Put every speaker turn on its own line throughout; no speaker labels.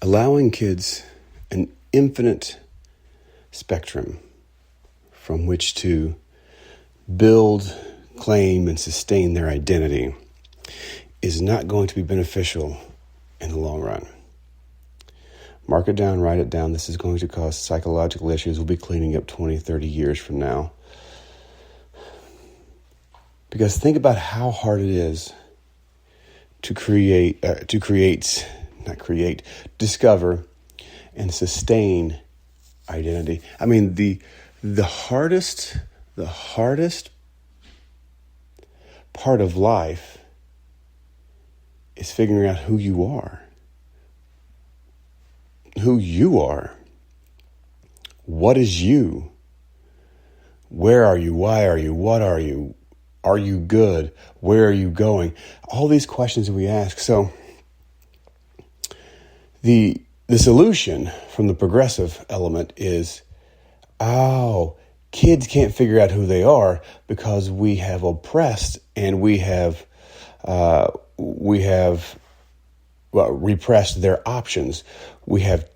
allowing kids an infinite spectrum from which to build, claim, and sustain their identity is not going to be beneficial in the long run. Mark it down, write it down. This is going to cause psychological issues we'll be cleaning up 20, 30 years from now. Because think about how hard it is to discover and sustain identity. I mean, the hardest part of life is figuring out who you are. Who you are. What is you? Where are you? Why are you? What are you? Are you good? Where are you going? All these questions that we ask. So the solution from the progressive element is, kids can't figure out who they are because we have oppressed and we have repressed their options. We have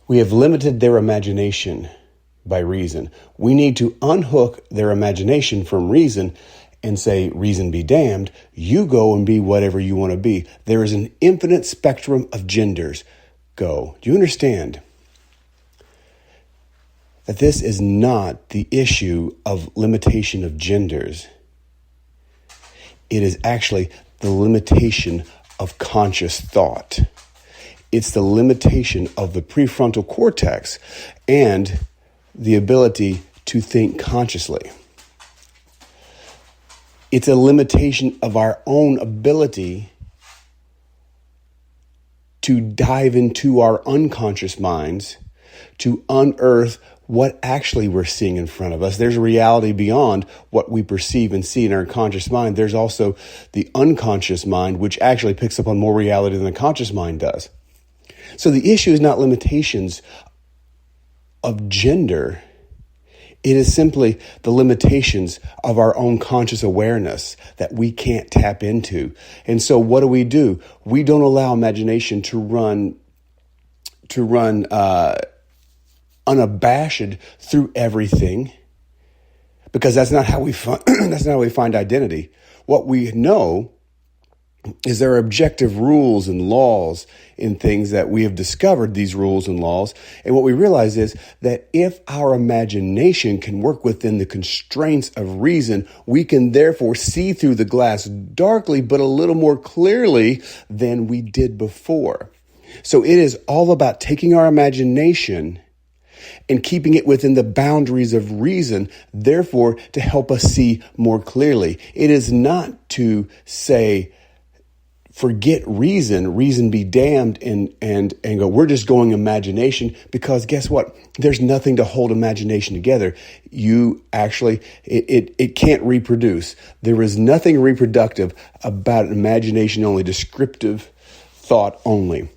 limited their imagination by reason. We need to unhook their imagination from reason and say, reason be damned, you go and be whatever you want to be. There is an infinite spectrum of genders. Go. Do you understand that this is not the issue of limitation of genders? It is actually the limitation of conscious thought. It's the limitation of the prefrontal cortex and the ability to think consciously. It's a limitation of our own ability to dive into our unconscious minds to unearth what actually we're seeing in front of us. There's a reality beyond what we perceive and see in our conscious mind. There's also the unconscious mind, which actually picks up on more reality than the conscious mind does. So the issue is not limitations of gender. It is simply the limitations of our own conscious awareness that we can't tap into. And so what do? We don't allow imagination to run unabashed through everything, because that's not how we find identity. What we know is there are objective rules and laws in things that we have discovered, these rules and laws. And what we realize is that if our imagination can work within the constraints of reason, we can therefore see through the glass darkly, but a little more clearly than we did before. So it is all about taking our imagination and keeping it within the boundaries of reason, therefore to help us see more clearly. It is not to say, forget reason be damned, and go, we're just going imagination, because guess what? There's nothing to hold imagination together. You actually, it can't reproduce. There is nothing reproductive about imagination only, descriptive thought only.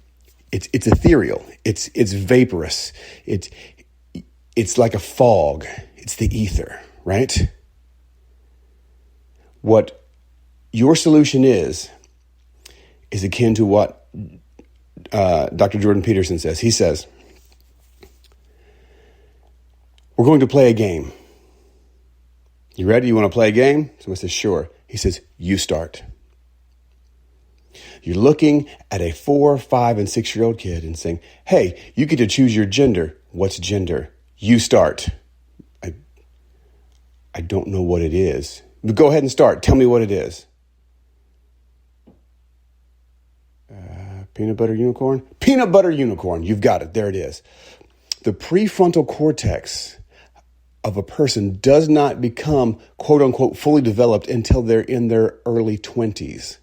It's ethereal. It's vaporous. It's like a fog. It's the ether, right? What your solution is akin to what Dr. Jordan-Peterson says. He says, we're going to play a game. You ready? You want to play a game? Someone says, sure. He says, you start. You're looking at a 4, 5, and 6-year-old kid and saying, hey, you get to choose your gender. What's gender? You start. I don't know what it is. But go ahead and start. Tell me what it is. Peanut butter unicorn? Peanut butter unicorn. You've got it. There it is. The prefrontal cortex of a person does not become, quote unquote, fully developed until they're in their early 20s.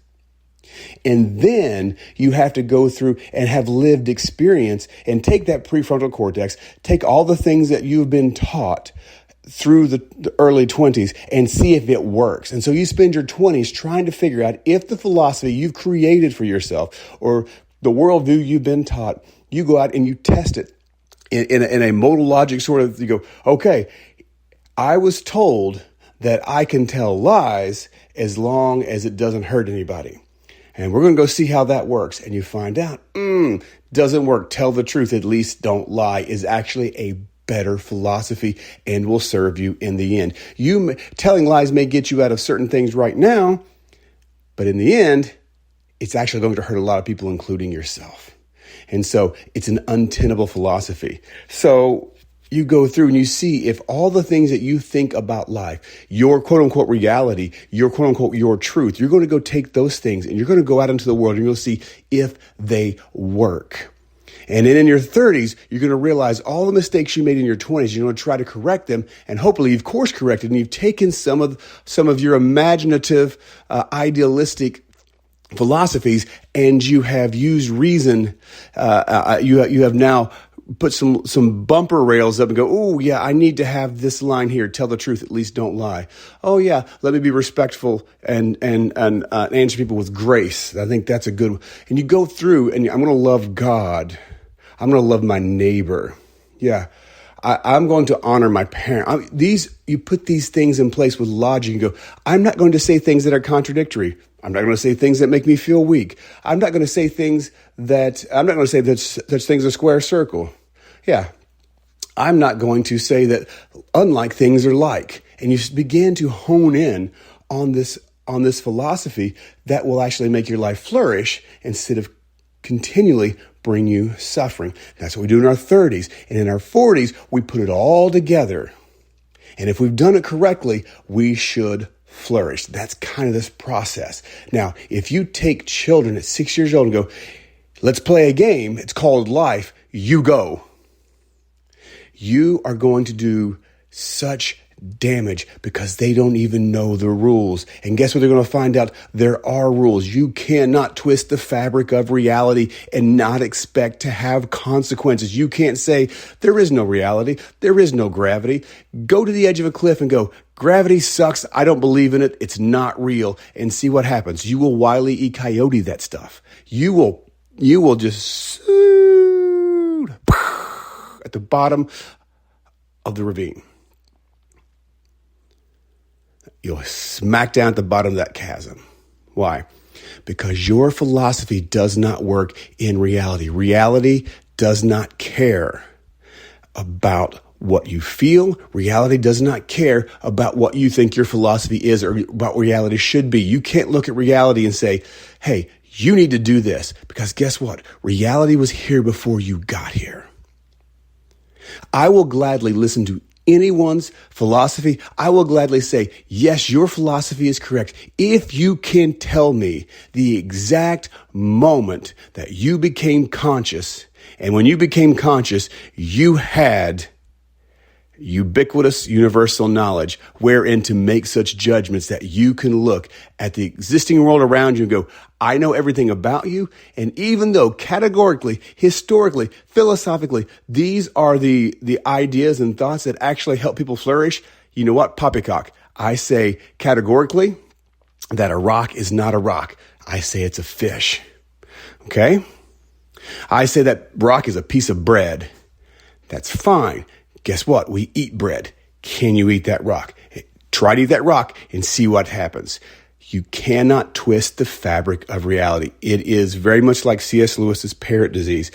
And then you have to go through and have lived experience and take that prefrontal cortex, take all the things that you've been taught through the early 20s and see if it works. And so you spend your 20s trying to figure out if the philosophy you've created for yourself or the worldview you've been taught, you go out and you test it in a modal logic sort of, you go, okay, I was told that I can tell lies as long as it doesn't hurt anybody. And we're going to go see how that works. And you find out, doesn't work. Tell the truth, at least don't lie, is actually a better philosophy and will serve you in the end. Telling lies may get you out of certain things right now, but in the end, it's actually going to hurt a lot of people, including yourself. And so it's an untenable philosophy. So you go through and you see if all the things that you think about life, your quote unquote reality, your quote unquote your truth, you're going to go take those things and you're going to go out into the world and you'll see if they work. And then in your 30s, you're going to realize all the mistakes you made in your 20s. You're going to try to correct them. And hopefully you've course corrected and you've taken some of your imaginative, idealistic philosophies and you have used reason. You have now put some bumper rails up and go, oh yeah, I need to have this line here. Tell the truth, at least don't lie. Oh yeah, let me be respectful and answer people with grace. I think that's a good one. And you go through and I'm going to love God. I'm going to love my neighbor. Yeah. I'm going to honor my parent. You put these things in place with logic and go, I'm not going to say things that are contradictory. I'm not going to say things that make me feel weak. I'm not going to say that such things are square circle. Yeah. I'm not going to say that unlike things are like. And you begin to hone in on this philosophy that will actually make your life flourish instead of continually bring you suffering. That's what we do in our 30s. And in our 40s, we put it all together. And if we've done it correctly, we should flourish. That's kind of this process. Now, if you take children at 6 years old and go, let's play a game, it's called life, you go. You are going to do such damage because they don't even know the rules. And guess what they're going to find out? There are rules. You cannot twist the fabric of reality and not expect to have consequences. You can't say there is no reality. There is no gravity. Go to the edge of a cliff and go, gravity sucks. I don't believe in it. It's not real. And see what happens. You will Wile E. Coyote that stuff. You will just at the bottom of the ravine. You'll smack down at the bottom of that chasm. Why? Because your philosophy does not work in reality. Reality does not care about what you feel. Reality does not care about what you think your philosophy is or about what reality should be. You can't look at reality and say, hey, you need to do this. Because guess what? Reality was here before you got here. I will gladly listen to anyone's philosophy. I will gladly say, yes, your philosophy is correct. If you can tell me the exact moment that you became conscious, and when you became conscious, you had ubiquitous universal knowledge wherein to make such judgments that you can look at the existing world around you and go, I know everything about you. And even though categorically, historically, philosophically, these are the ideas and thoughts that actually help people flourish, you know what? Poppycock. I say categorically that a rock is not a rock. I say it's a fish. Okay? I say that rock is a piece of bread. That's fine. Guess what? We eat bread. Can you eat that rock? Try to eat that rock and see what happens. You cannot twist the fabric of reality. It is very much like C.S. Lewis's parrot disease.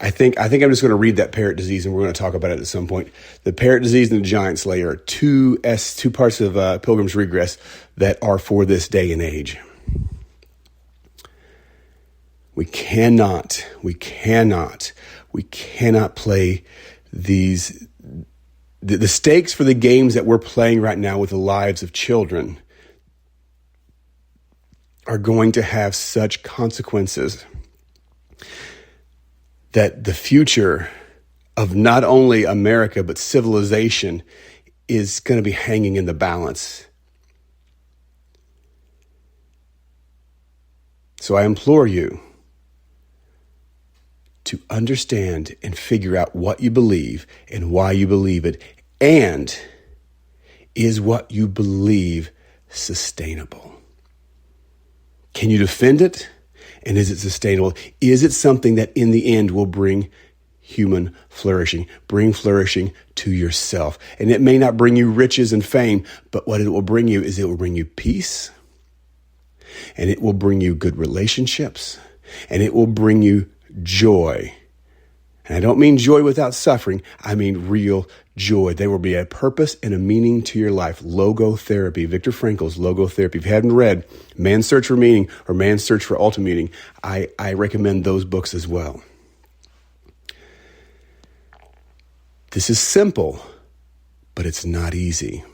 I think I'm just going to read that parrot disease and we're going to talk about it at some point. The parrot disease and the giant slayer are two parts of Pilgrim's Regress that are for this day and age. We cannot play the stakes for the games that we're playing right now with the lives of children are going to have such consequences that the future of not only America, but civilization is going to be hanging in the balance. So I implore you to understand and figure out what you believe and why you believe it. And is what you believe sustainable? Can you defend it? And is it sustainable? Is it something that in the end will bring human flourishing, bring flourishing to yourself? And it may not bring you riches and fame, but what it will bring you is it will bring you peace. and it will bring you good relationships, and it will bring you joy. And I don't mean joy without suffering. I mean real joy. There will be a purpose and a meaning to your life. Logotherapy, Viktor Frankl's logotherapy. If you haven't read Man's Search for Meaning or Man's Search for Ultimate Meaning, I recommend those books as well. This is simple, but it's not easy.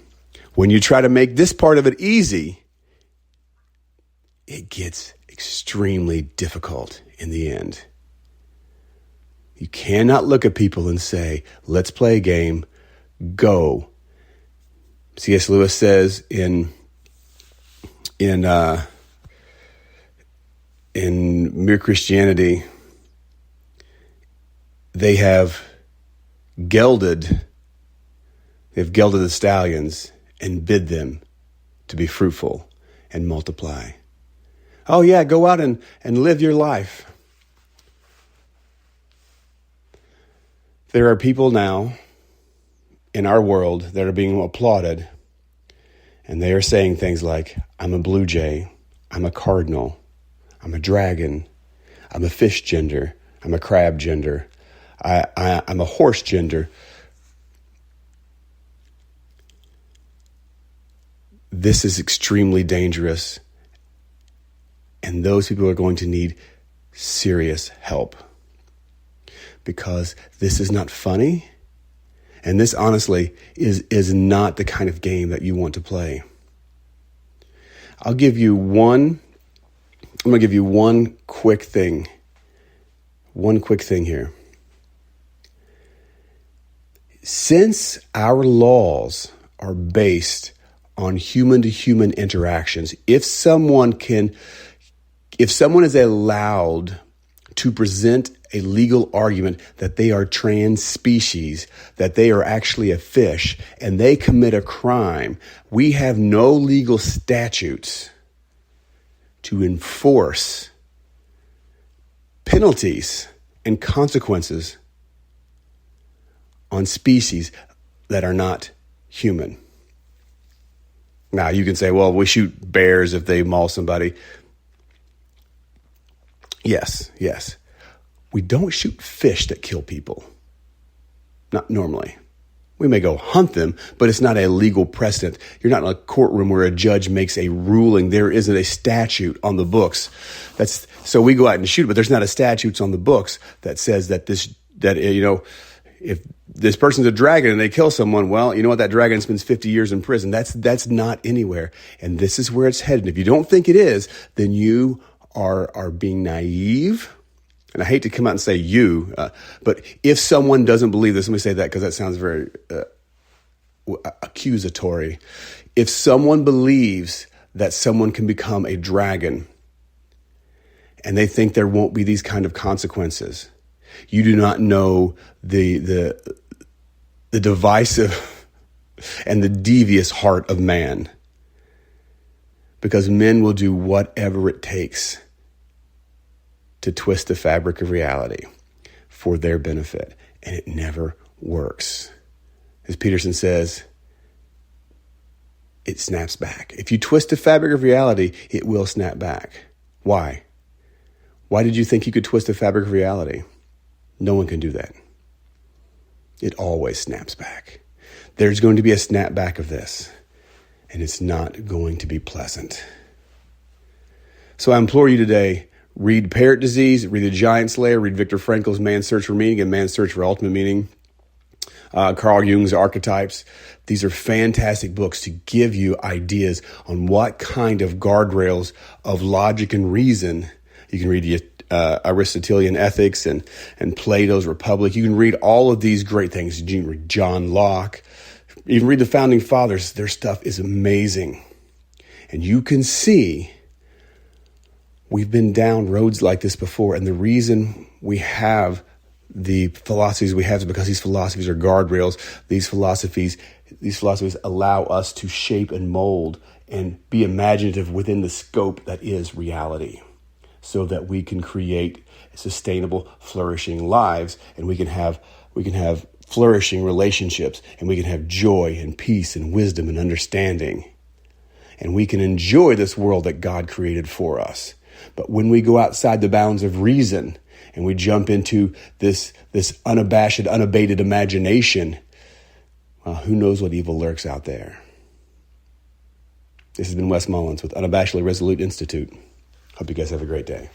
When you try to make this part of it easy, it gets extremely difficult in the end. You cannot look at people and say, let's play a game, go. C.S. Lewis says in Mere Christianity, they've gelded the stallions and bid them to be fruitful and multiply. Oh yeah, go out and live your life. There are people now in our world that are being applauded, and they are saying things like, I'm a blue jay, I'm a cardinal, I'm a dragon, I'm a fish gender, I'm a crab gender, I'm a horse gender. This is extremely dangerous, and those people are going to need serious help. Because this is not funny, and this honestly is not the kind of game that you want to play. I'm going to give you one quick thing. One quick thing here. Since our laws are based on human-to-human interactions, if someone is allowed to present a legal argument that they are trans species, that they are actually a fish, and they commit a crime, we have no legal statutes to enforce penalties and consequences on species that are not human. Now, you can say, well, we shoot bears if they maul somebody. Yes. We don't shoot fish that kill people. Not normally. We may go hunt them, but it's not a legal precedent. You're not in a courtroom where a judge makes a ruling. There isn't a statute on the books. So we go out and shoot it, but there's not a statute on the books that says that if this person's a dragon and they kill someone, well, you know what? That dragon spends 50 years in prison. That's not anywhere. And this is where it's headed. If you don't think it is, then you are being naive. And I hate to come out and say you, but if someone doesn't believe this, let me say that because that sounds very accusatory. If someone believes that someone can become a dragon and they think there won't be these kind of consequences, you do not know the divisive and the devious heart of man. Because men will do whatever it takes to twist the fabric of reality for their benefit. And it never works. As Peterson says, it snaps back. If you twist the fabric of reality, it will snap back. Why? Why did you think you could twist the fabric of reality? No one can do that. It always snaps back. There's going to be a snapback of this, and it's not going to be pleasant. So I implore you today, read Parrot Disease, read The Giant Slayer, read Viktor Frankl's Man's Search for Meaning and Man's Search for Ultimate Meaning, Carl Jung's Archetypes. These are fantastic books to give you ideas on what kind of guardrails of logic and reason. You can read Aristotelian Ethics and Plato's Republic. You can read all of these great things. You can read John Locke. Even read the Founding Fathers. Their stuff is amazing. And you can see we've been down roads like this before, and the reason we have the philosophies we have is because these philosophies are guardrails. These philosophies allow us to shape and mold and be imaginative within the scope that is reality, so that we can create sustainable, flourishing lives, and we can have flourishing relationships, and we can have joy and peace and wisdom and understanding. and we can enjoy this world that God created for us. But when we go outside the bounds of reason and we jump into this unabashed, unabated imagination, well, who knows what evil lurks out there. This has been Wes Mullins with Unabashedly Resolute Institute. Hope you guys have a great day.